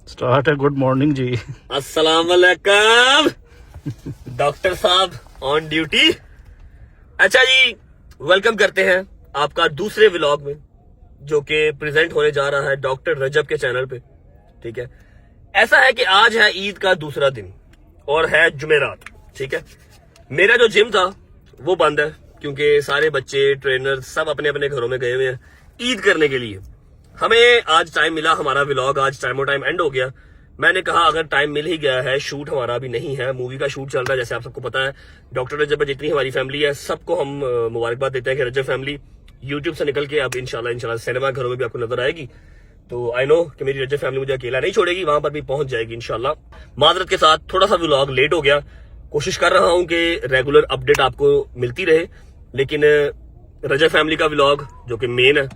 Start है। Good morning जी। अस्सलाम वालेकुम डॉक्टर साहब ऑन ड्यूटी। अच्छा जी, वेलकम करते हैं आपका दूसरे व्लॉग में, जो कि प्रेजेंट होने जा रहा है डॉक्टर रजब के चैनल पे। ठीक है, ऐसा है कि आज है ईद का दूसरा दिन और है जुमेरात। ठीक है, मेरा जो जिम था वो बंद है क्योंकि सारे बच्चे ट्रेनर सब अपने अपने घरों में गए हुए हैं ईद करने के लिए। हमें आज टाइम मिला, हमारा व्लॉग आज टाइम एंड हो गया। मैंने कहा अगर टाइम मिल ही गया है, शूट हमारा अभी नहीं है, मूवी का शूट चल रहा है जैसे आप सबको पता है। डॉक्टर रजब में जितनी हमारी फैमिली है सबको हम मुबारकबाद देते हैं कि रजब फैमिली यूट्यूब से निकल के अब इंशाल्लाह सिनेमा घरों में भी आपको नजर आएगी। तो आई नो कि मेरी रजब फैमिली मुझे अकेला नहीं छोड़ेगी, वहां पर भी पहुंच जाएगी इंशाल्लाह। माजरत के साथ थोड़ा सा व्लॉग लेट हो गया। कोशिश कर रहा हूं कि रेगुलर अपडेट आपको मिलती रहे, लेकिन रजब फैमिली का व्लॉग जो कि मेन है,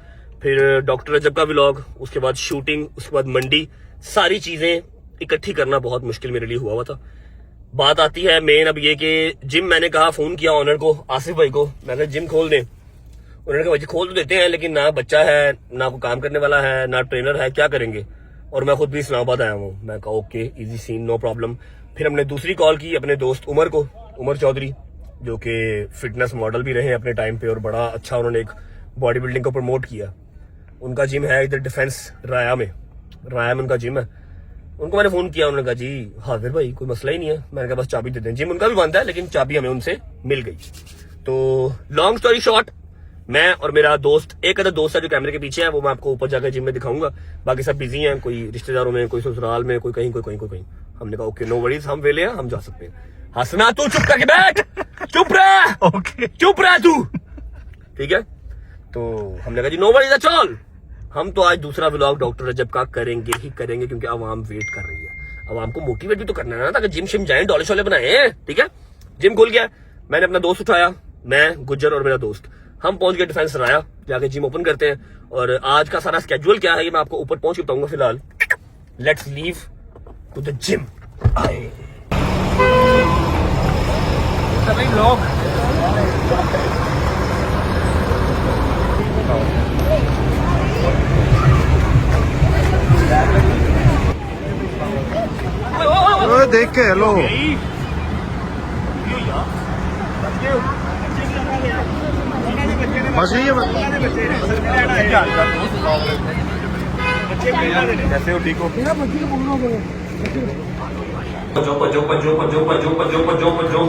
फिर डॉक्टर रजब का व्लॉग, उसके बाद शूटिंग, उसके बाद मंडी, सारी चीजें इकट्ठी करना बहुत मुश्किल मेरे लिए हुआ था। बात आती है मेन अब ये कि जिम मैंने कहा, फोन किया ऑनर को, आसिफ भाई को, मैं कहा जिम खोल दें। उन्होंने कहा भाई खोल तो देते हैं लेकिन ना बच्चा है, ना कोई काम करने वाला है, ना ट्रेनर है, क्या करेंगे। और मैं खुद भी इस्लामाबाद आया हूँ। मैं कहा okay, easy scene, no problem. फिर हमने दूसरी कॉल की अपने दोस्त उमर को, उमर चौधरी, जो कि फिटनेस मॉडल भी रहे अपने टाइम पे और बड़ा अच्छा उन्होंने एक बॉडी बिल्डिंग को प्रमोट किया। उनका जिम है इधर डिफेंस राया में उनका जिम है। उनको मैंने फोन किया, उन्होंने कहा जी हाजिर भाई कोई मसला ही नहीं है। मैंने कहा बस चाबी दे दें। जिम उनका भी बंद है लेकिन चाबी हमें उनसे मिल गई। तो लॉन्ग स्टोरी शॉर्ट, मैं और मेरा दोस्त, एक अदर दोस्त है जो कैमरे के पीछे है, वो मैं आपको ऊपर जाकर जिम में दिखाऊंगा। बाकी सब बिजी हैं, कोई रिश्तेदारों में, कोई ससुराल में, कोई कहीं। हमने कहा ओके नो वरीज, हम वेले हैं, हम जा सकते हैं। हंसना तू चुप करके बैठ, चुप रह, ओके चुप रह तू, ठीक है। तो हमने कहा जी नो वरीज चल। हम तो आज दूसरा व्लॉग डॉक्टर रजब का करेंगे ही करेंगे क्योंकि आवाम वेट कर रही है। आवाम को मोटिवेट भी तो करना है ना, ताकि जिम शिम जाए, डॉले शोले बनाए। ठीक है, जिम खुल गया, मैंने अपना दोस्त उठाया, मैं, गुज्जर और मेरा दोस्त, हम पहुंच गए डिफेंस राया, जाके जिम ओपन करते हैं। और आज का सारा स्केड्यूल क्या है ये मैं आपको ऊपर पहुंच के बताऊंगा। फिलहाल let's leave to the gym. देख के हेलो। मछली है कैसे हो, ठीक हो? जो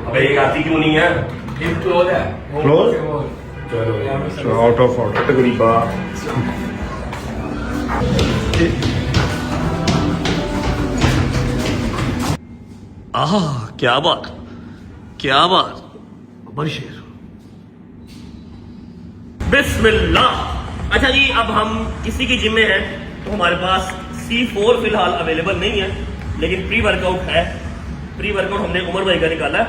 अबे ये आती क्यों नहीं है? क्लोज चलो, आउट ऑफ ऑर्डर तकरीबा। आहा क्या बात, क्या बात, बशेर बिस्मिल्लाह। अच्छा जी, अब हम किसी की जिम में हैं तो हमारे पास C4 फिलहाल अवेलेबल नहीं है, लेकिन प्री वर्कआउट है। प्री वर्कआउट हमने उमर भाई का निकाला है।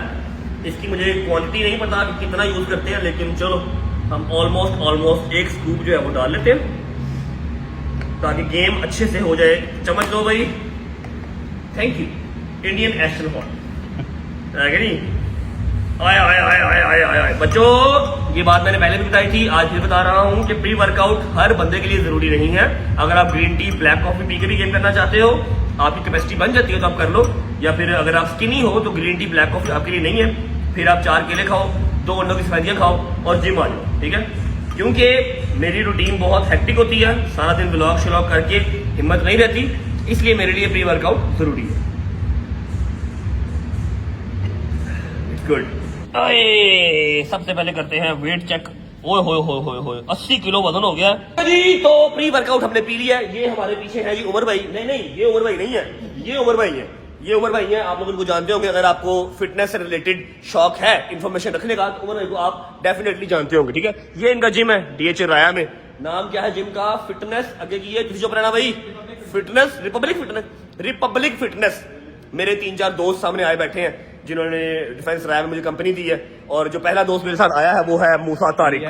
इसकी मुझे क्वांटिटी नहीं पता कि कितना यूज करते हैं, लेकिन चलो हम ऑलमोस्ट एक स्कूप जो है वो डाल लेते हैं ताकि गेम अच्छे से हो जाए। चम्मच दो भाई, थैंक यू। इंडियन एस्ट्रोनॉट आए बच्चों, ये बात मैंने पहले भी बताई थी, आज फिर बता रहा हूं कि प्री वर्कआउट हर बंदे के लिए जरूरी नहीं है। अगर आप green tea, black coffee P के भी गेम करना चाहते हो, आपकी कैपेसिटी बन जाती है तो आप कर लो। या फिर अगर आप स्किनी हो तो ग्रीन टी, ब्लैक कॉफी आपके लिए नहीं है। फिर आप 4 केले खाओ, 2 अंडों की सफेदियां खाओ और जिम आ जाओ। ठीक है, क्योंकि मेरी रूटीन बहुत हेक्टिक होती है, सारा दिन व्लॉग श्लॉग करके हिम्मत नहीं रहती, इसलिए मेरे लिए प्री वर्कआउट जरूरी है। गुड। सबसे पहले करते हैं वेट चेक। ओए होए 80 किलो वजन हो गया जी। तो प्री वर्कआउट हमने पी लिया। ये हमारे पीछे है जी उमर भाई। नहीं, ये उमर भाई नहीं है, ये उमर भाई है, ये उमर भाई है। आप लोग इनको जानते होंगे, अगर आपको फिटनेस से रिलेटेड शौक है, इन्फॉर्मेशन रखने का, तो उमर भाई को आप डेफिनेटली जानते होंगे। ठीक है, ये इनका जिम है DH राया में। नाम क्या है जिम का? फिटनेस, आगे की है जो बनाना भाई, फिटनेस रिपब्लिक फिटनेस। मेरे 3-4 दोस्त सामने आए बैठे हैं जिन्होंने डिफेंस राय में मुझे कंपनी दी है। और जो पहला दोस्त मेरे साथ आया है वो है मूसा तारिक,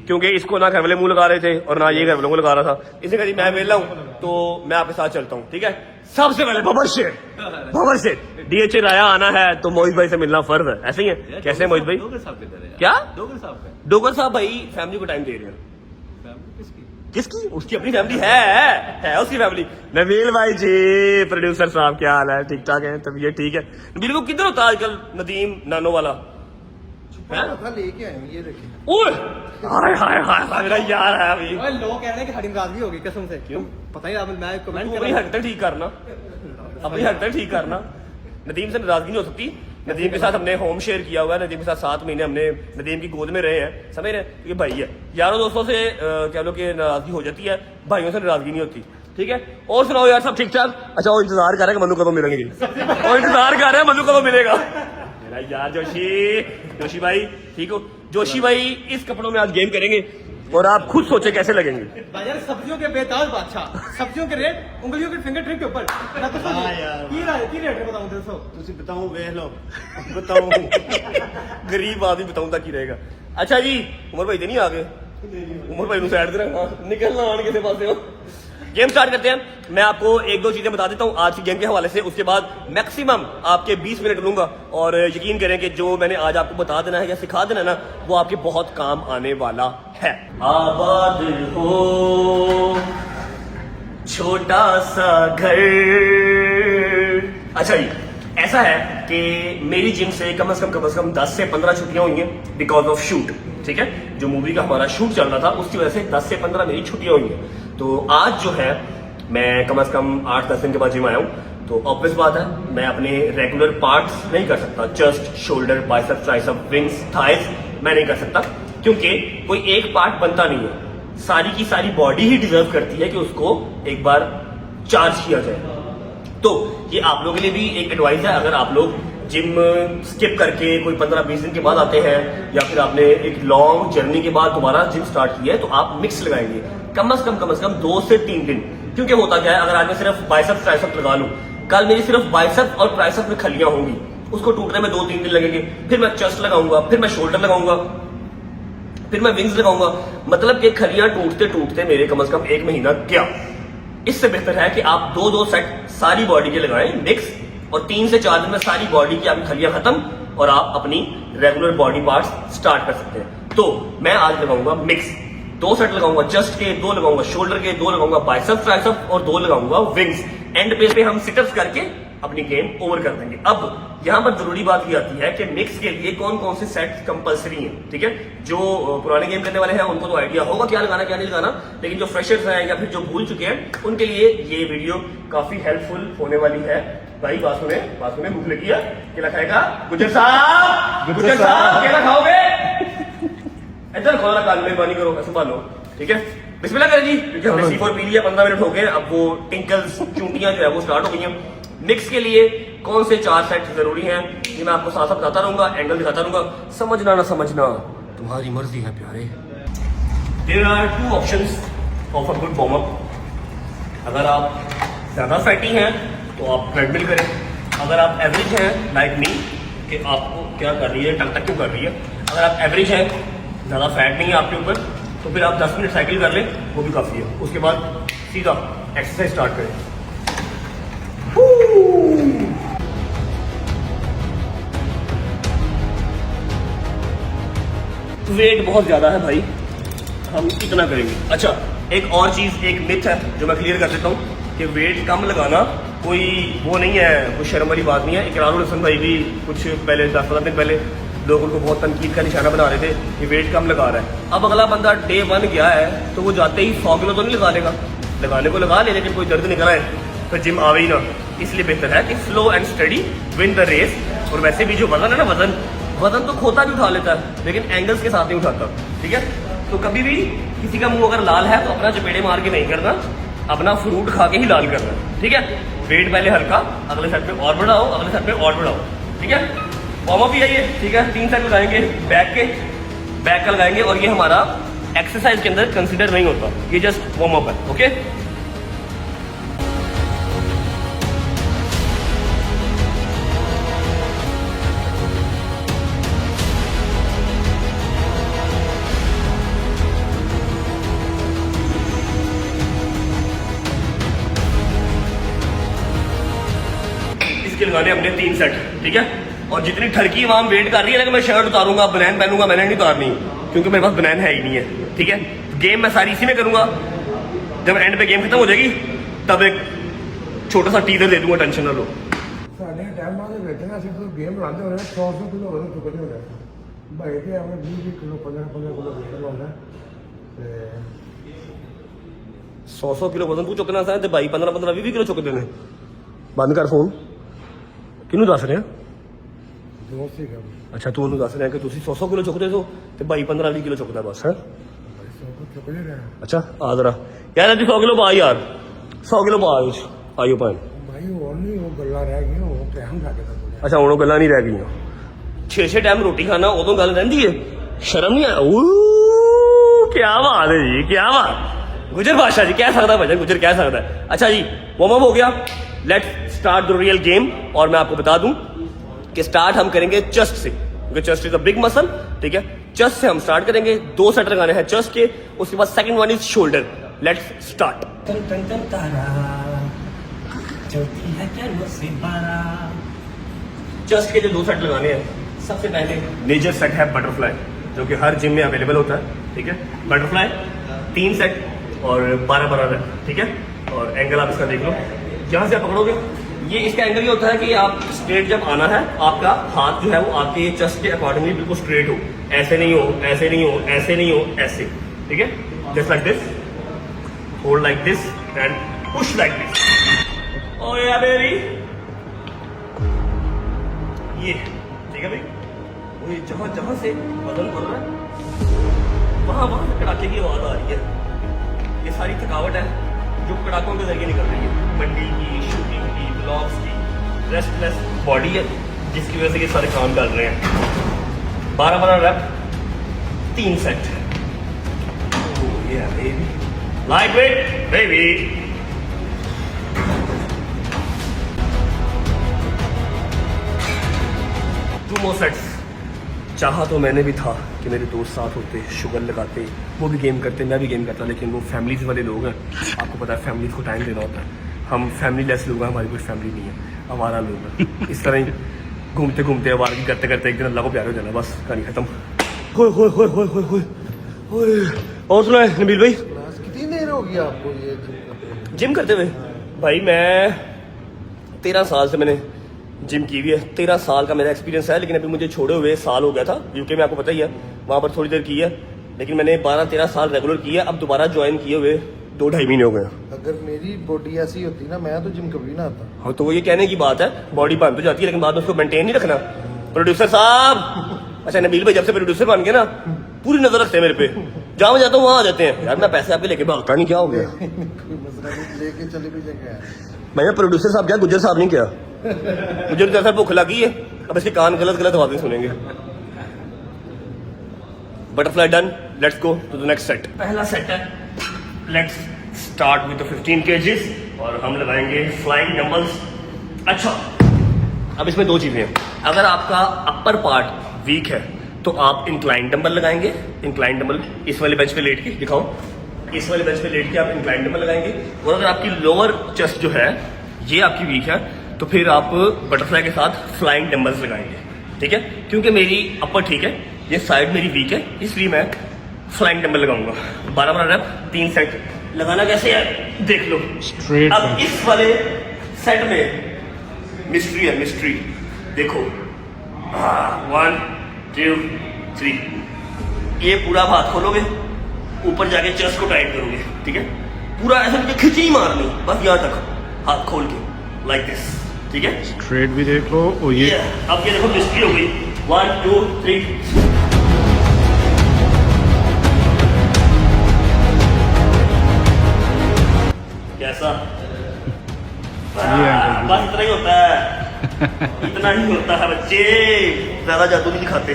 क्योंकि इसको ना घर वाले मुंह लगा रहे थे और ना ये घर वालों को लगा रहा था। इसने कहा जी मैं वेला हूं तो मैं आपके साथ चलता हूं। ठीक है, सबसे पहले बबर शेर DH राया आना है तो मोहित भाई से मिलना फर्ज है। ऐसे ही है, कैसे मोहित भाई? क्या डोगर साहब भाई फैमिली को टाइम दे रहे हैं। किसकी? उसकी अपनी फैमिली है उसकी फैमिली। नबील भाई जी, प्रोड्यूसर साहब, क्या हाल है? ठीक ठाक है? तबीयत ठीक है? नबील को किधर होता है आजकल नदीम नानो वाला? लेके आए ये देखिए। ओए हाय हाय हाय हाय, मेरा यार है अभी। ओए लोग कह रहे हैं कि हमारी नाराजगी होगी कसम से। क्यों? पता ही नहीं, मैं तू कमेंट अपनी हरकतें ठीक करना, अपनी हरकतें ठीक करना। नदीम से नाराजगी नहीं हो सकती। नदीम के साथ हमने होम शेयर किया हुआ है, नदीम के साथ 7 महीने हमने नदीम की गोद में रहे हैं, समझ रहे हैं? ये भाई है। यारों दोस्तों से कह लो कि नाराजगी हो जाती है, भाइयों से नाराजगी नहीं होती। ठीक है, और सुनाओ यार, सब ठीक ठाक? अच्छा, वो इंतजार कर रहे हैं कि मनु कब मिलेंगे, वो इंतजार कर रहे हैं मनु कब मिलेगा। मेरा यार जोशी भाई, ठीक हो? जोशी भाई इस कपड़ों में आज गेम करेंगे और आप खुद सोचे कैसे लगेंगे। यार सब्जियों के बेताज बादशाह, सब्जियों के रेट उंगलियों के फिंगर ट्रिप के ऊपर। मैं तो की रेट बताऊं 200 ਤੁਸੀਂ बताओ ਵੇਖ ਲਓ बताओ गरीब आदमी बताऊं तक ही रहेगा। अच्छा जी, उमर भाई तो नहीं आ गए? उमर भाई साइड रखना, निकलना आने किसी पास हो। गेम स्टार्ट करते हैं। मैं आपको 1-2 चीजें बता देता हूं आज की गेम के हवाले से, उसके बाद मैक्सिमम आपके 20 मिनट लूंगा और यकीन करें कि जो मैंने आज आपको बता देना है या सिखा देना ना, वो आपके बहुत काम आने वाला है। आबाद हो छोटा सा घर। अच्छा जी, ऐसा है कि मेरी जिम से कम से कम 10 से 15 छुट्टियां हुई हैं बिकॉज ऑफ शूट। ठीक है, जो मूवी का हमारा शूट चल रहा था उसकी वजह से 10 से 15 मेरी छुट्टियां हुई हैं। तो आज जो है मैं कम से कम 8-10 दिन के बाद जिम आया हूँ। तो ऑब्वियस बात है मैं अपने रेगुलर पार्ट्स नहीं कर सकता, chest, shoulder, bicep, tricep, wings, thighs मैं नहीं कर सकता, क्योंकि कोई एक पार्ट बनता नहीं है। सारी की सारी बॉडी ही डिजर्व करती है कि उसको एक बार चार्ज किया जाए। तो ये आप लोगों के लिए भी एक एडवाइस है, अगर आप लोग जिम स्किप करके कोई 15-20 दिन के बाद आते हैं या फिर आपने एक लॉन्ग जर्नी के बाद दोबारा जिम स्टार्ट किया है, तो आप मिक्स लगाएंगे कम से कम 2 से 3 दिन। क्योंकि होता क्या है, अगर आज मैं सिर्फ बाइसेप ट्राइसेप लगा लूं, कल मेरी सिर्फ बाइसेप और ट्राइसेप में खलियां होंगी, उसको टूटने में 2-3 दिन लगेंगे। फिर मैं चेस्ट लगाऊंगा, फिर मैं शोल्डर लगाऊंगा, फिर मैं विंग्स लगाऊंगा। मतलब कि खलियां टूटते टूटते मेरे कम से कम 1 महीना गया। इससे बेहतर है कि आप 2-2 सेट सारी बॉडी के लगाएं मिक्स, और 3 से 4 दिन में सारी बॉडी की आपकी खलियां खत्म और आप अपनी रेगुलर बॉडी पार्ट्स स्टार्ट कर सकते हैं। तो मैं आज लगाऊंगा मिक्स, 2 सेट लगाऊंगा चेस्ट के, 2 लगाऊंगा शोल्डर के, 2 लगाऊंगा बाइसेप्स ट्राइसेप्स और 2 लगाऊंगा विंग्स। एंड पेज पे हम सिटअप्स करके अपनी गेम ओवर कर देंगे। अब यहां पर जरूरी बात ये आती है कि मिक्स के लिए कौन कौन से सेट कंपलसरी हैं। ठीक है, जो पुराने गेम करने वाले हैं उनको तो आइडिया होगा क्या लगाना क्या नहीं लगाना, लेकिन जो फ्रेशर्स हैं या फिर जो भूल चुके हैं उनके लिए ये वीडियो काफी हेल्पफुल होने वाली है। भाई बात सुने, भूख लगी है, केला खाएगा? गुजर साहब केला खाओगे? इधर खोला, कान में पानी करो, संभालो। ठीक है, बिस्मिल्लाह करें जी, क्योंकि हमने C4 पी लिया, 15 मिनट हो गए, अब वो टिंकल्स चूंटियां जो है वो स्टार्ट हो गई हैं। मिक्स के लिए कौन से 4 सेट जरूरी हैं ये मैं आपको साथ साथ बताता रहूंगा, एंगल दिखाता रहूंगा, समझना ना समझना तुम्हारी मर्जी है प्यारे। There are 2 options of a good warm up. अगर आप ज्यादा फैटी हैं तो आप ट्रेडमिल करें। अगर आप एवरेज हैं लाइक मी कि आपको क्या कर रही है, टक टक क्यों कर रही है, अगर आप एवरेज हैं, ज़्यादा फैट नहीं है आपके ऊपर, तो फिर आप 10 मिनट साइकिल कर लें, वो भी काफ़ी है। उसके बाद सीधा एक्सरसाइज स्टार्ट करें। वेट बहुत ज़्यादा है भाई, हम इतना करेंगे। अच्छा, एक और चीज़, एक मिथ है जो मैं क्लियर कर देता हूँ कि वेट कम लगाना कोई वो नहीं है, कोई शर्म वाली बात नहीं है। इकरारुल हसन भाई भी कुछ पहले 10-15 दिन पहले लोग उनको बहुत तनकीद का निशाना बना रहे थे कि वेट कम लगा रहा है। अब अगला बंदा डे 1 गया है तो वो जाते ही 100 किलो तो नहीं लगा लेगा, लगाने को लगा ले, लेकिन कोई दर्द नहीं कराए तो जिम आवे ही ना। इसलिए बेहतर है कि slow and steady win the race. और वैसे भी जो वजन है ना, वजन तो खोता भी उठा लेता है, लेकिन एंगल्स के साथ नहीं उठाता। ठीक है, तो कभी भी किसी का मुंह अगर लाल है तो अपना चपेड़े मार के नहीं करना, अपना फ्रूट खा के ही लाल करना। ठीक है, वेट पहले हल्का, अगले सेट पे और बढ़ाओ, अगले सेट पे और बढ़ाओ। ठीक है, वार्म अप ही है ये। ठीक है, 3 सेट लगाएंगे बैक का लगाएंगे, और ये हमारा एक्सरसाइज के अंदर कंसिडर नहीं होता, ये जस्ट वार्म अप है। ओके, लगाने हमने 3 सेट। ठीक है, और जितनी ठरकी वहां वेट कर रही है ना कि मैं शर्ट उतारूंगा, बनैन पहनूंगा, मैंने नहीं उतारनी, क्योंकि मेरे पास बनैन है ही नहीं है। ठीक है, गेम मैं सारी इसी में करूंगा। जब एंड पे गेम खत्म हो जाएगी तब एक छोटा सा टीजर दे दूंगा, टेंशन ना लो। ਸਾਡੇ ਟਾਈਮ ਬਾਅਦ ਵਿੱਚ ਨਾ ਅਸੀਂ ਕੋਈ ਗੇਮ ਲਾਉਂਦੇ ਹੋਣੇ 100 ਕਿਲੋ ਵਜ਼ਨ ਚੁੱਕਦੇ ਹੋਣੇ ਭਾਈ ਤੇ ਆਪਣੇ 20 ਕਿਲੋ 15 ਕਿਲੋ ਵਜ਼ਨ ਲਾਉਂਦਾ ਤੇ 100 ਕਿਲੋ ਵਜ਼ਨ ਤੂੰ ਚੁੱਕਣਾ ਸਾਂ ਤੇ ਬਾਈ 15 20 ਕਿਲੋ ਚੁੱਕਦੇ ਨੇ। ਬੰਦ ਕਰ ਫੋਨ। ਕਿਹਨੂੰ ਦੱਸ ਰਿਹਾ? ਦੋਸਤ ਸੀਗਾ ਅੱਛਾ ਤੂੰ ਉਹਨੂੰ ਦੱਸ ਰਿਹਾ ਕਿ ਤੁਸੀਂ 100 ਕਿਲੋ ਚੁੱਕਦੇ ਹੋ ਤੇ ਬਾਈ 15 20 ਕਿਲੋ ਚੁੱਕਦਾ ਬਸ ਹੈ। ਭਾਈ 100 ਕਿਲੋ ਚੁੱਕਦੇ ਰਹੇ ਅੱਛਾ ਆ ਜਰਾ ਯਾਰ ਅੱਜ 100 ਕਿਲੋ ਪਾ ਯਾਰ, 100 ਕਿਲੋ ਪਾ ਵਿੱਚ ਆਇਓ ਭਾਈ। ਭਾਈ ਹੋਰ ਨਹੀਂ ਉਹ ਗੱਲਾਂ ਰਹਿ ਗਈਆਂ ਉਹ ਟਾਈਮ ਲੱਗ ਗਿਆ ਤਾਂ ਅੱਛਾ ਹੁਣ ਉਹ ਗੱਲਾਂ ਨਹੀਂ ਰਹਿ ਗਈਆਂ। 6 ਟਾਈਮ ਰੋਟੀ ਖਾਣਾ ਉਦੋਂ ਗੱਲ ਰਹਿੰਦੀ ਹੈ, ਸ਼ਰਮ ਨਹੀਂ ਆ? ਕੀ ਬਾਤ ਹੈ ਜੀ, ਕੀ ਬਾਤ। गुजर बादशाह जी कह सकता है, भजन गुजर कह सकता है। अच्छा जी वार्म अप हो गया, let's start the real game. और मैं आपको बता दूं कि स्टार्ट हम करेंगे चेस्ट से, क्योंकि chest is a big muscle, ठीक है। चेस्ट से हम स्टार्ट करेंगे, 2 सेट लगाने हैं चेस्ट के, उसके बाद second one is shoulder. Let's start. Chest के जो 2 सेट लगाने हैं, सबसे पहले मेजर सेट है बटरफ्लाई, जो कि हर जिम में अवेलेबल होता है, ठीक है। बटरफ्लाई 3 सेट और 12 रन, ठीक है। और एंगल आप इसका देख लो, जहाँ से आप पकड़ोगे ये इसका एंगल ये होता है कि आप स्ट्रेट जब आना है आपका हाथ जो है वो आपके चेस्ट के अकॉर्डिंगली बिल्कुल स्ट्रेट हो, ऐसे नहीं हो, ऐसे नहीं हो, ऐसे नहीं हो, ऐसे, ठीक है। Just like this, hold like this and push like this. Oh yeah baby, ये ठीक है भाई। वो जहाँ जहाँ से वजन बढ़ रहा है वहाँ वहाँ से कड़ाके की आवाज आ रही है। ये सारी थकावट है जो कड़ाकों के जरिए निकल रही है, मंडी की, शूटिंग की, ब्लॉग्स की, रेस्टलेस बॉडी है जिसकी वजह से ये सारे काम कर रहे हैं। 12 rep 3 set. Light weight baby. Two more sets. चाहा तो मैंने भी था कि मेरे दोस्त साथ होते, शुगर लगाते, वो भी गेम करते, मैं भी गेम करता, लेकिन वो फैमिलीज वाले लोग हैं, आपको पता है फैमिलीज को टाइम देना होता है। हम फैमिली लेस लोग हैं, हमारी कोई फैमिली नहीं है, हमारा लोग हैं। इस तरह ही घूमते घूमते आवारगी करते करते एक दिन अल्लाह को प्यार हो जाना, बस कहानी खत्म। होए होए होए होए होए होए होए। और सुना है नबील भाई, क्लास कितनी देर होगी आपको ये जिम करते हुए? भाई मैं 13 साल से मैंने जिम की हुई है, 13 साल का मेरा एक्सपीरियंस है। लेकिन अभी मुझे छोड़े हुए साल हो गया था, यूके में आपको पता ही है, वहाँ पर थोड़ी देर की है। लेकिन मैंने 12-13 साल रेगुलर की है, अब दोबारा ज्वाइन किए हुए 2-2.5 महीने हो गए। अगर मेरी बॉडी ऐसी होती ना मैं तो जिम कभी ना आता। हाँ तो वो ये कहने की बात है, बॉडी बन तो जाती है लेकिन बाद में उसको मेंटेन नहीं रखना। प्रोड्यूसर साहब, अच्छा नबील भाई जब से प्रोड्यूसर बन गए ना पूरी नजर रखते हैं मेरे पे, जहाँ मैं जाता हूँ वहाँ आ जाते हैं। यार मैं पैसे आपके लेके भागता नहीं, क्या हो गया? कोई मसला नहीं, लेके चले भी जगह भैया प्रोड्यूसर साहब क्या, गुजर साहब नहीं क्या? मुझे तो जैसा भूख लगी है, अब इसके कान गलत आवाजें सुनेंगे। Butterfly done, let's go to the next set. पहला सेट है, लेट्स स्टार्ट विद 15 kgs और हम लगाएंगे फ्लाइंग डंबल्स। अच्छा अब इसमें 2 चीजें हैं, अगर आपका अपर पार्ट वीक है तो आप इंक्लाइन डंबल लगाएंगे। इंक्लाइन डंबल इस वाले बेंच पे लेट के दिखाओ, इस वाले बेंच पे लेट के आप इंक्लाइन डंबल लगाएंगे। और अगर आपकी लोअर चेस्ट जो है ये आपकी वीक है तो फिर आप बटरफ्लाई के साथ फ्लाइंग डंबल्स लगाएंगे, ठीक है। क्योंकि मेरी अपर ठीक है, ये साइड मेरी वीक है, इसलिए मैं फ्लाइंग डंबल लगाऊंगा। 12 रैप 3 सेट। लगाना कैसे है देख लो। अब इस वाले सेट में मिस्ट्री है, मिस्ट्री देखो। 1 2 3, ये पूरा हाथ खोलोगे, ऊपर जाके चेस्ट को टाइट करोगे, ठीक है। पूरा ऐसा मुझे खिंची मारनी, बस यहाँ तक हाथ खोल के लाइक दिस, ठीक है। स्ट्रेट भी देख लो। ओ ये अब ये देखो मिस्ट्री हो गई। 1 2 3। कैसा? बस इतना ही होता है, इतना ही होता है बच्चे, ज्यादा जादू नहीं दिखाते।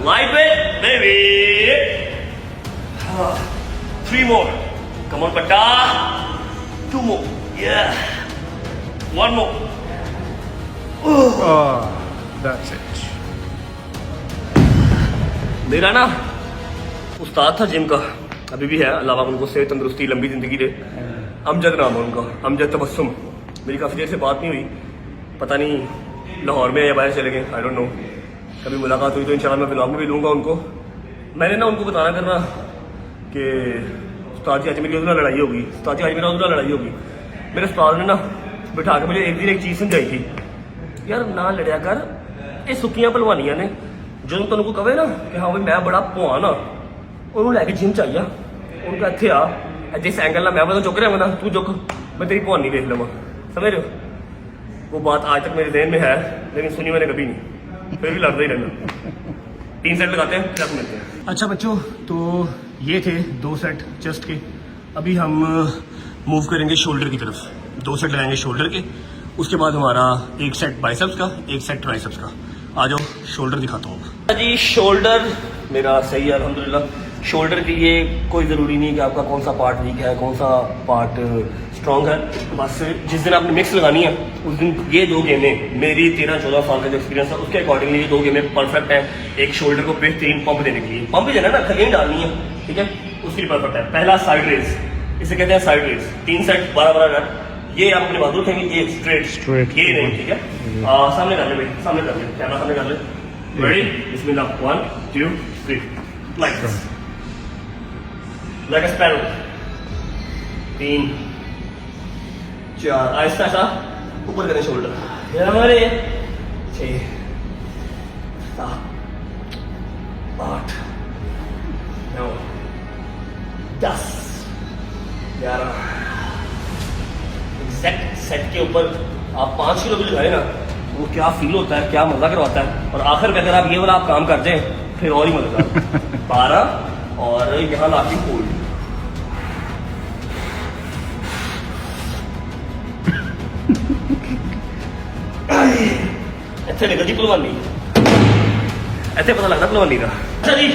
Light weight baby. 3 more, come on पट्टा। 2 more, yeah, 1 more. That's it. मेरा ना उस्ताद था जिम का, अभी भी है, अल्लाह पाक उनको सेहत तंदुरुस्ती लंबी जिंदगी दे। अमजद नाम है उनका, अमजद तबस्सुम। मेरी काफ़ी देर से बात नहीं हुई, पता नहीं लाहौर में या बाहर चले गए, आई डोंट नो। कभी मुलाकात हुई तो इंशाल्लाह मैं ब्लॉग में भी लूँगा उनको। मैंने ना उनको बताना करना कि उस्ताद जी आज मेरी उसमें लड़ाई होगी, उस्ताद जी आज मेरा उसमें लड़ाई होगी। मेरे उस्ताद ने ना बिठा के मुझे एक दिन एक चीज़ समझाई थी, यार ना लड़िया कर, ये सुक्कियां भलवानियां ने, जो तुम को कहे ना कि हाँ भाई मैं बड़ा भुआ ना, उन्होंने लैके जिम चाहिए, उनका इतने आ जिस एंगल ना मैं बता चुक रहा ना, तू चुक मैं तेरी भुआनी देख लवा, समझ रहे हो। वो बात आज तक मेरे ज़हन में है, लेकिन सुनी मैंने कभी नहीं, फिर भी लड़ता ही रहना। 3 सेट लगाते हैं, फिर आप मिलते हैं। अच्छा बच्चों, तो ये थे 2 सेट चेस्ट के। अभी हम मूव करेंगे शोल्डर की तरफ, 2 सेट लगाएंगे शोल्डर के, उसके बाद हमारा 1 सेट बाइसेप्स का, 1 सेट ट्राइसेप्स का। आ जाओ शोल्डर दिखाता हूँ जी। शोल्डर मेरा सही है अल्हम्दुलिल्लाह। शोल्डर के लिए कोई ज़रूरी नहीं कि आपका कौन सा पार्ट वीक है, कौन सा पार्ट स्ट्रॉन्ग है। बस जिस दिन आपने मिक्स लगानी है उस दिन ये 2 गेमें, मेरी 13-14 साल का जो एक्सपीरियंस है उसके अकॉर्डिंगली ये 2 गेमें परफेक्ट है। एक शोल्डर को बेहतरीन पंप देने के लिए, पंप देना ना, खलीन डालनी है, ठीक है, उसके लिए परफेक्ट है। पहला साइड रेस, इसे कहते हैं साइड रेस। 3 सेट 12-12 रन, ये आप अपने बाजू रखेंगे, ये स्ट्रेट, ये नहीं, ठीक है। सामने कर ले भाई, सामने कर ले, कैमरा सामने कर ले। रेडी, बिस्मिल्लाह, 1 2 3, लाइक अ स्पैरो। 3 4, आहिस्ता आहिस्ता ऊपर करें शोल्डर, ये हमारे 6 7 8 9 10 11। एग्जैक्ट सेट के ऊपर आप 5 किलो भी लगाए ना, वो क्या फील होता है, क्या मजा करवाता है। और आखिर में अगर आप ये वाला आप काम कर दें फिर और ही मजेदार। 12 और यहाँ लाके होल्ड, ऐसे निकल जी पलवानी, ऐसे पता लगता पलवानी का। अच्छा जी,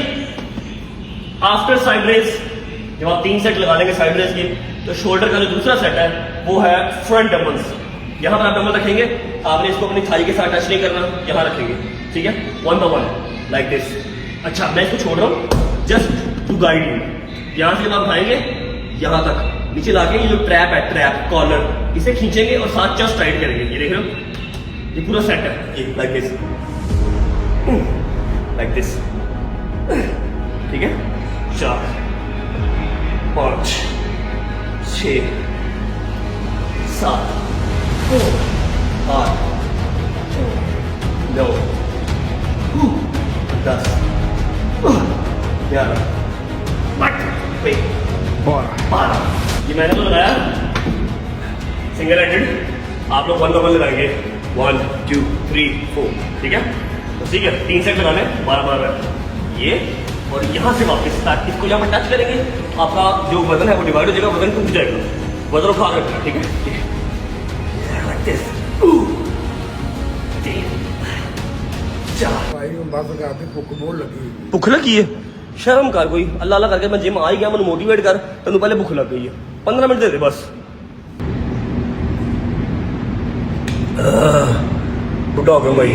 आफ्टर साइड रेस जब आप 3 सेट लगा लेंगे साइड रेस के, तो शोल्डर का जो दूसरा सेट है वो है फ्रंट डंबल्स। यहाँ पर आप डंबल रखेंगे, आपने इसको अपनी थाई के साथ टच नहीं करना, यहाँ रखेंगे, ठीक है, 1 by 1 लाइक दिस। अच्छा मैं इसको छोड़ रहा हूँ जस्ट टू गाइड यू। यहाँ से जब आप उठाएंगे यहाँ तक नीचे लाके, ये जो ट्रैप है, ट्रैप कॉर्नर, इसे खींचेंगे और साथ चेस्ट टाइट करेंगे। ये देख रहे हो, ये पूरा सेट है, ये लाइक दिस, लाइक दिस, ठीक है। 4 5 6 7 8 9 10 11 12। ये मैंने तो लगाया सिंगल हैंडेड, आप लोग 1 by 1 लगाएंगे, 1 2 3 4, ठीक है। तो ठीक है, 3 सेट लगाने, 12 ये, और यहाँ से वापस स्टार्ट, इसको यहाँ पर टच करेंगे, आपका जो वजन है वो डिवाइड हो जाएगा, वजन टूट जाएगा, वजन उठा रखना, ठीक है। भुख लगी है, शर्म कर कोई, अल्लाह अल्लाह करके मैं जिम आ ही गया, मैं मोटिवेट कर, तेन पहले भुख लग गई है, 15 मिनट दे दे बस। बुढ़ा हो गया भाई।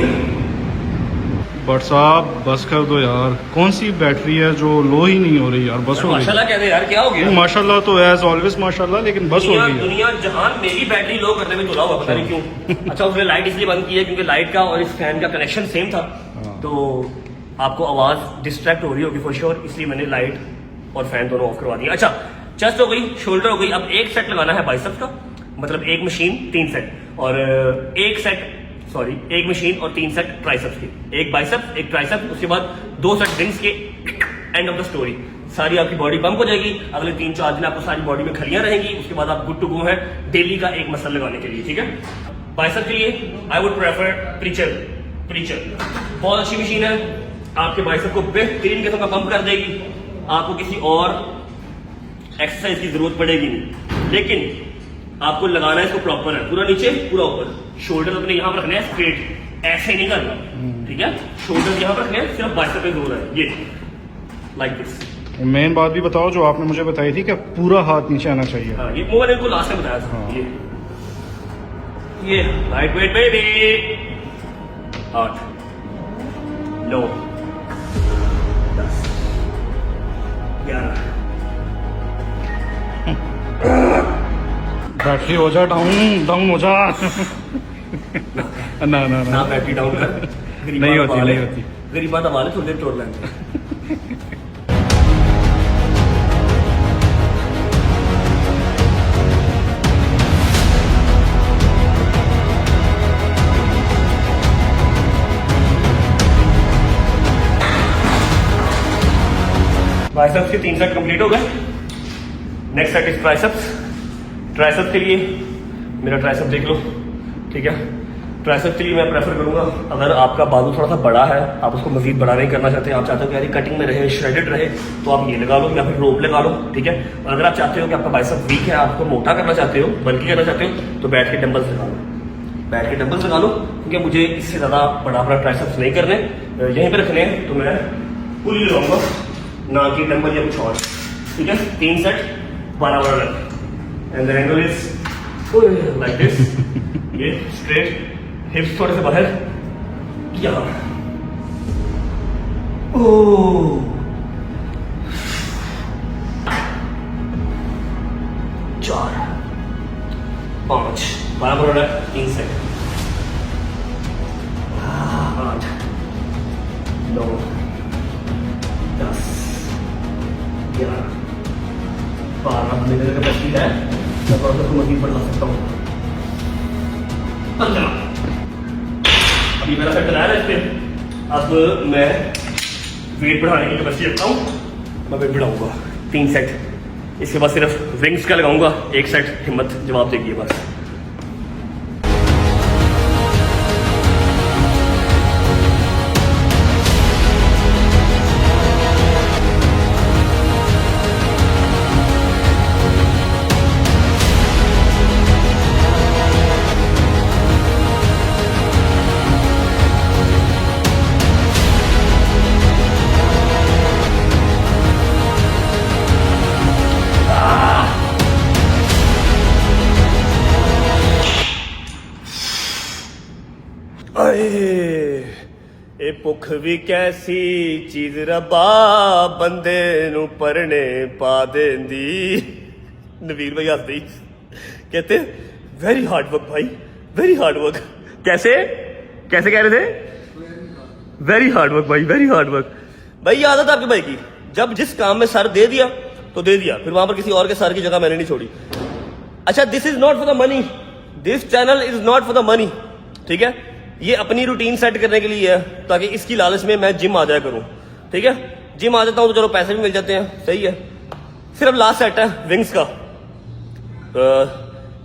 बट साहब बस कर दो यार, कौन सी बैटरी है जो लो ही नहीं हो रही यार, बस हो माशाल्लाह कह दे यार, क्या हो गया? माशाल्लाह तो एज ऑलवेज माशाल्लाह, लेकिन बस हो दुनिया, रही है। दुनिया जहान मेरी बैटरी लो करने में तुला हुआ, पता नहीं क्यों। अच्छा उसने लाइट इसलिए बंद की है क्योंकि लाइट का और इस फैन का कनेक्शन सेम था, तो आपको आवाज डिस्ट्रैक्ट हो रही होगी फॉर श्योर, इसलिए मैंने लाइट और फैन दोनों ऑफ करवा दिया। अच्छा चेस्ट हो गई, शोल्डर हो गई, अब 1 सेट लगाना है बाइसेप्स का, मतलब 1 मशीन 3 सेट, और 1 मशीन और 3 सेट ट्राइसेप्स के, 1 बाइसेप्स 1 ट्राइसेप्स, उसके बाद 2 सेट रिंग्स के, एंड ऑफ द स्टोरी। सारी आपकी बॉडी पंप हो जाएगी, अगले 3-4 दिन आपको सारी बॉडी में खलियां रहेंगी, उसके बाद आप गुड टू गो है डेली का 1 मसल लगाने के लिए, ठीक है। बाइसेप्स के लिए आई वुड प्रेफर प्रीचर, बहुत अच्छी मशीन है, आपके बाइसेप को बेहतरीन किस्म का पंप कर देगी, आपको किसी और एक्सरसाइज की जरूरत पड़ेगी नहीं, लेकिन आपको लगाना है इसको प्रॉपर है, पूरा नीचे पूरा ऊपर। शोल्डर अपने यहाँ पर रखने हैं स्ट्रेट, ऐसे नहीं करना, ठीक है। शोल्डर यहाँ पर रखने हैं, सिर्फ बाइसेप पे जोर है, ये लाइक दिस। मेन बात भी बताओ जो आपने मुझे बताई थी कि पूरा हाथ नीचे आना चाहिए। हाँ, ये वो मैंने इनको लास्ट में बताया था। हाँ। ये लाइट वेट बेबी। 8 9 10 11। बैटरी हो जा डाउन हो जा। ना बैटरी डाउन कर, नहीं होती गरीबा दबा ले, थोड़ी देर छोड़ लेंगे। बाइसेप्स के 3 सेट कंप्लीट हो गए। Next set is triceps. Triceps के लिए मेरा ट्राइसेप देख लो, ठीक है। ट्राइसेप्स के लिए मैं प्रेफर करूंगा, अगर आपका बाजू थोड़ा सा बड़ा है, आप उसको मजीद बड़ा नहीं करना चाहते, आप चाहते हो कि यार कटिंग में रहे, श्रेडेड रहे, तो आप ये लगा लो या फिर रोप लगा लो, ठीक है। और अगर आप चाहते हो कि आपका बाइसेप वीक है, आपको मोटा करना चाहते हो, बल्कि करना चाहते हो, तो बैठ के डंबल्स लगा लो, बैठ के डंबल्स लगा लो, क्योंकि मुझे इससे ज़्यादा बड़ा ट्राइसेप्स नहीं करने, यहीं पर रखने हैं, तो मैं पुली लगाऊंगा, ना कि डंबल या कुछ और, ठीक है। 3 set 12 run and the angle is like this, ये स्ट्रेट, हिप्स थोड़े से बाहर, यहाँ, ओह 4 5 12 रन, 3 सेट, 8 9 10 11 12 मेरे कैपेसिटी है, मैं थोड़ा सा मजीद बढ़ा सकता हूँ। 15 अभी मेरा सेट रहा है इस पे। अब मैं वेट बढ़ाने की कैपेसिटी रखता हूँ, मैं वेट बढ़ाऊंगा 3 सेट। इसके बाद सिर्फ विंग्स का लगाऊंगा, 1 सेट हिम्मत जवाब देगी बस। ਇਹ ਭੁੱਖ ਵੀ ਕੈਸੀ ਚੀਜ਼ ਰੱਬਾ ਬੰਦੇ ਨੂੰ ਪਰਣੇ ਪਾ ਦੇਂਦੀ। नवीर भाई हंसते ही कहते वेरी हार्ड वर्क भाई, वेरी हार्ड वर्क। कैसे कैसे कह रहे थे? वेरी हार्ड वर्क भाई, वेरी हार्ड वर्क। भाई ये आदत आपके भाई की, जब जिस काम में सर दे दिया तो दे दिया, फिर वहां पर किसी और के सर की जगह मैंने नहीं छोड़ी। अच्छा, this is not for the money, this channel is not for the money, ठीक है। ये अपनी रूटीन सेट करने के लिए है, ताकि इसकी लालच में मैं जिम आ जाया करूं, ठीक है। जिम आ जाता हूं तो चलो पैसे भी मिल जाते हैं, सही है। सिर्फ लास्ट सेट है विंग्स का,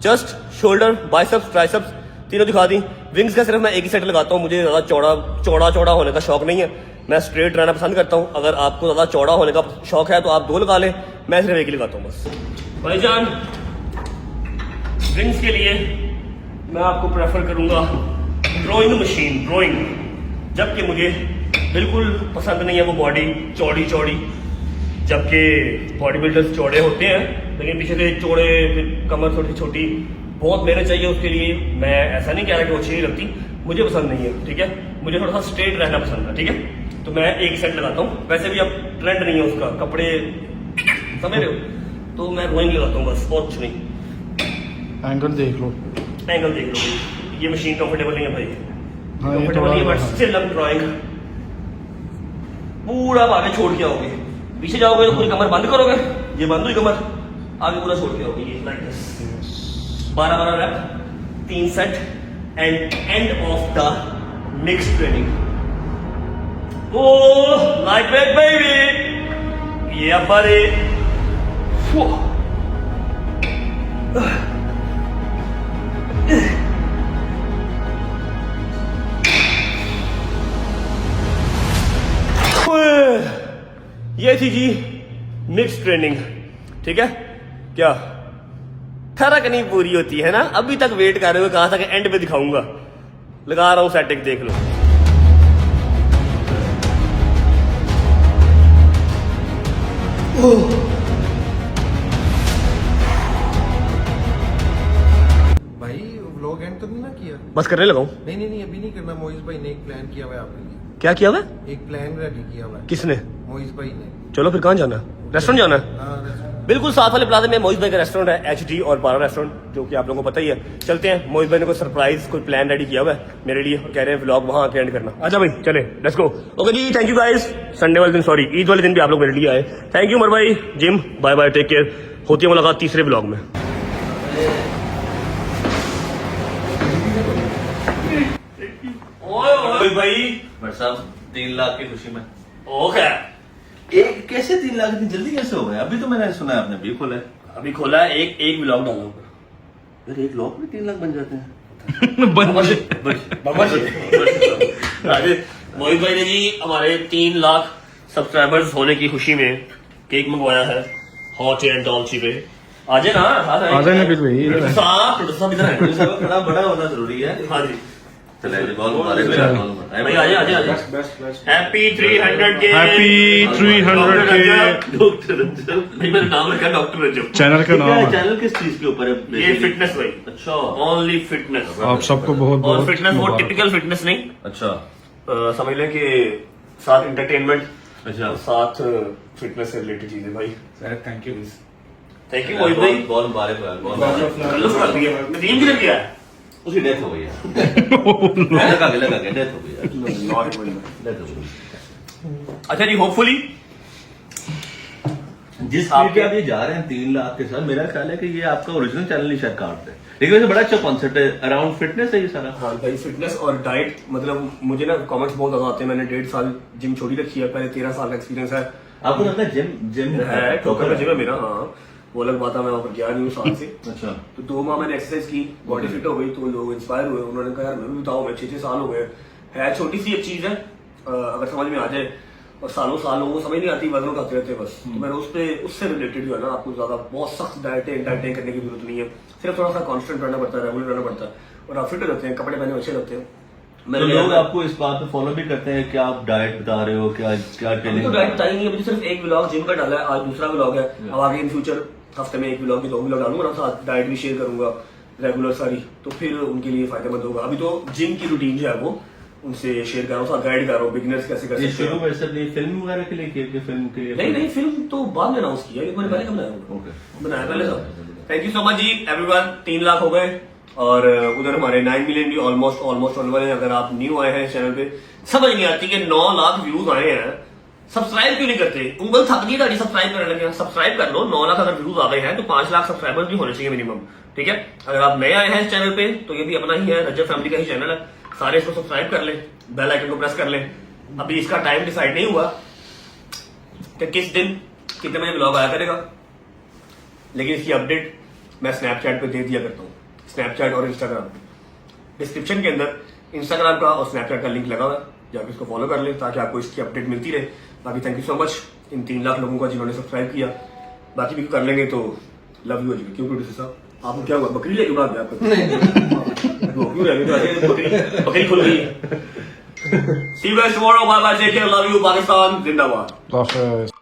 चेस्ट, शोल्डर, बाइसेप्स, ट्राइसेप्स तीनों दिखा दी। विंग्स का सिर्फ मैं एक ही सेट लगाता हूँ, मुझे ज़्यादा चौड़ा होने का शौक नहीं है, मैं स्ट्रेट रहना पसंद करता हूँ। अगर आपको ज़्यादा चौड़ा होने का शौक है तो आप 2 लगा लें, मैं सिर्फ एक ही लगाता हूँ बस। भाईजान, विंग्स के लिए मैं आपको प्रेफर करूँगा ड्राइंग मशीन, ड्राइंग, जबकि मुझे बिल्कुल पसंद नहीं है वो बॉडी चौड़ी चौड़ी, जबकि बॉडी बिल्डर्स चौड़े होते हैं, लेकिन पीछे से चौड़े, कमर छोटी छोटी, बहुत मेहनत चाहिए उसके लिए। मैं ऐसा नहीं कह रहा कि वो अच्छी नहीं लगती, मुझे पसंद नहीं है, ठीक है। मुझे थोड़ा सा स्ट्रेट रहना पसंद है, ठीक है। तो मैं एक सेट लगाता हूँ, वैसे भी अब ट्रेंड नहीं है उसका, कपड़े समझ रहे हो, तो मैं ड्राइंग लगाता हूँ बस, और कुछ नहीं। एंगल देख लो, एंगल देख लो, ये मशीन कंफर्टेबल नहीं है भाई, हाँ, ये कंफर्टेबल नहीं है, बट थोड़ा- स्टिल आई एम ड्राइंग। पूरा आप आगे छोड़ के आओगे, पीछे जाओगे तो पूरी कमर बंद करोगे, ये बंद हुई कमर, आगे पूरा छोड़ के आओगे, ये like this. 12 rep, 3 set and end of the mix training. Oh like that baby, ये हमारे ये थी जी मिक्स ट्रेनिंग, ठीक है। क्या ठरक नहीं पूरी होती है ना, अभी तक वेट कर रहे हो, कहा था कि एंड पे दिखाऊंगा, लगा रहा हूं सेटिंग, देख लो। भाई व्लॉग एंड तो नहीं ना किया? बस करने लगाऊं? नहीं अभी नहीं करना। मोइज भाई ने एक प्लान किया हुआ है आपके लिए, क्या किया हुआ? एक प्लान रेडी किया हुआ है। किसने? मोइज भाई ने। चलो फिर कहाँ जाना है? रेस्टोरेंट जाना है? हाँ, रेस्टोरेंट। बिल्कुल साथ वाले प्लाजा में मोहित भाई का रेस्टोरेंट है, एचडी और पारा रेस्टोरेंट, जो कि आप लोगों को पता ही है। चलते हैं, मोहित भाई ने कोई सरप्राइज, कोई प्लान रेडी किया हुआ है मेरे लिए, और कह रहे हैं व्लॉग वहां आके एंड करना। आजा भाई चले, लेट्स गो। ओके जी, थैंक यू गाइस। संडे वाले दिन, सॉरी ईद वाले दिन भी आप लोग मेरे लिए आए। थैंक यू उमर भाई, gym, bye bye, take care. होती है मुलाकात तीसरे व्लॉग में। ओए भाई बट साहब 3 लाख की खुशी में ओके, एक कैसे 3 लाख इतनी जल्दी कैसे हो गए? अभी तो मैंने सुना है आपने अभी खोला है। अभी खोला है, एक व्लॉग डाला ऊपर। यार एक ब्लॉग में 3 लाख बन जाते हैं। मोहित भाई ने जी हमारे 3 लाख सब्सक्राइबर्स होने की खुशी में केक मंगवाया है हॉट एंड डॉल्ची पे। आ जाए ना, आ जाए ना बिल भाई। प्रोड्यूसर साहब इधर है। सब खड़ा बड़ा होना जरूरी है। हाँ जी, चले जी, बहुत मुबारक हो यार, बहुत मुबारक। भाई आ जाए। हैप्पी 300 के। हैप्पी 300 के। डॉक्टर रंजन भाई मेरा नाम रखा है डॉक्टर रजब। चैनल का नाम है। चैनल किस चीज के ऊपर है? ये फिटनेस भाई, अच्छा ओनली फिटनेस। आप सबको बहुत और बहुत फिटनेस वो मुबारक। टिपिकल फिटनेस नहीं, अच्छा समझ लें कि साथ इंटरटेनमेंट अच्छा और साथ फिटनेस से रिलेटेड चीजें भाई। Thank you. थैंक यू मोहित भाई। बहुत मुबारक हो यार, बहुत मुबारक। कल्लू कर दिया, नदीम किधर गया है? उसकी डेथ हो गई है। लगा के डेथ हो गई यार, डेथ हो गई। अच्छा जी, होपफुली जिस स्पीड पे आप ये जा रहे हैं 3 लाख के साथ, मेरा ख्याल है कि ये आपका ओरिजिनल चैनल ही शायद काटते हैं। लेकिन वैसे बड़ा अच्छा कॉन्सेप्ट है, अराउंड फिटनेस है ये सारा। हाँ भाई, फिटनेस और डाइट, मतलब मुझे ना कमेंट्स बहुत ज्यादा आते हैं। मैंने 1.5 साल जिम छोड़ी रखी है, पहले 13 साल का एक्सपीरियंस है। आपको लगता है जिम है ठोकर का जिम है मेरा। हाँ, वो अलग बात है, मैं वहाँ पर गया नहीं हूँ साल से। अच्छा तो 2 माह मैंने एक्सरसाइज की, बॉडी फिट हो गई, तो लोग इंस्पायर हुए। उन्होंने कहा यार मैं भी बताओ, मैं 6 साल हो गए। है छोटी सी एक चीज है, अगर समझ में आ जाए, और सालों साल लोगों को समझ नहीं आती, वजन उठाते रहते हैं बस। तो मैंने उससे रिलेटेड जो है ना, आपको ज्यादा बहुत सख्त डाइटिंग करने की जरूरत नहीं है। सिर्फ थोड़ा सा कॉन्स्टेंट रहना पड़ता है, रेगुलर रहना पड़ता है, और आप फिट रहते हैं, कपड़े पहने अच्छे लगते हैं। तो लोग आपको इस बात पे फॉलो भी करते हैं कि आप डाइट बता रहे हो, क्या क्या अभी ट्रेनिंग? तो डाइट बताई नहीं, अभी तो सिर्फ एक व्लॉग जिम का डाला है, आज दूसरा व्लॉग है। अब आगे इन फ्यूचर हफ्ते में 1 व्लॉग की 2 व्लॉग डालूंगा ना, साथ डाइट भी शेयर करूंगा रेगुलर सारी, तो फिर उनके लिए फायदेमंद होगा। अभी तो जिम की रूटीन जो है वो उनसे शेयर कर रहा हूँ, साथ गाइड कर रहा हूँ बिगिनर्स कैसे कर ये सकते शुरू हैं। में सब फिल्म वगैरह के लिए किया कि फिल्म के लिए? नहीं, फिल्म तो बाद में अनाउंस किया, ये मैंने पहले कब बनाया? ओके। बनाया पहले सब। थैंक यू सो मच जी एवरीवन। 3 लाख हो गए, और उधर हमारे 9 मिलियन भी ऑलमोस्ट होने वाले हैं। अगर आप न्यू आए हैं चैनल पे, समझ नहीं आती कि 9 लाख व्यूज आए हैं, सब्सक्राइब क्यों नहीं करते? उंगल थक गई गाड़ी सब्सक्राइब करने लगे। सब्सक्राइब कर लो। 9 लाख अगर व्यूज आ गए हैं तो 5 लाख सब्सक्राइबर्स भी होने चाहिए मिनिमम, ठीक है? अगर आप नए आए हैं इस चैनल पे, तो ये भी अपना ही है, रजब फैमिली का ही चैनल है। सारे इसको सब्सक्राइब कर लें, बेल आइकन को प्रेस कर लें। अभी इसका टाइम डिसाइड नहीं हुआ कि किस दिन कितने बजे ब्लॉग आया करेगा, लेकिन इसकी अपडेट मैं स्नैपचैट पे दे दिया करता हूँ। स्नैपचैट और इंस्टाग्राम, डिस्क्रिप्शन के अंदर इंस्टाग्राम का और स्नैपचैट का लिंक लगा हुआ है, जाकर इसको फॉलो कर लें ताकि आपको इसकी अपडेट मिलती रहे। बाकी thank you so much in 3 lakh लोगों का जिन्होंने सब्सक्राइब किया। बाकी भी कर लेंगे तो लव यू। क्यों प्रोड्यूसर साहब, आपको क्या हुआ? बकरी लेके भाग गया आपको? क्यों रह गए? तो ऐसे बकरी खुल गई। See you guys tomorrow. Bye bye. Take care. Love you. Pakistan. Zindabad. Love you.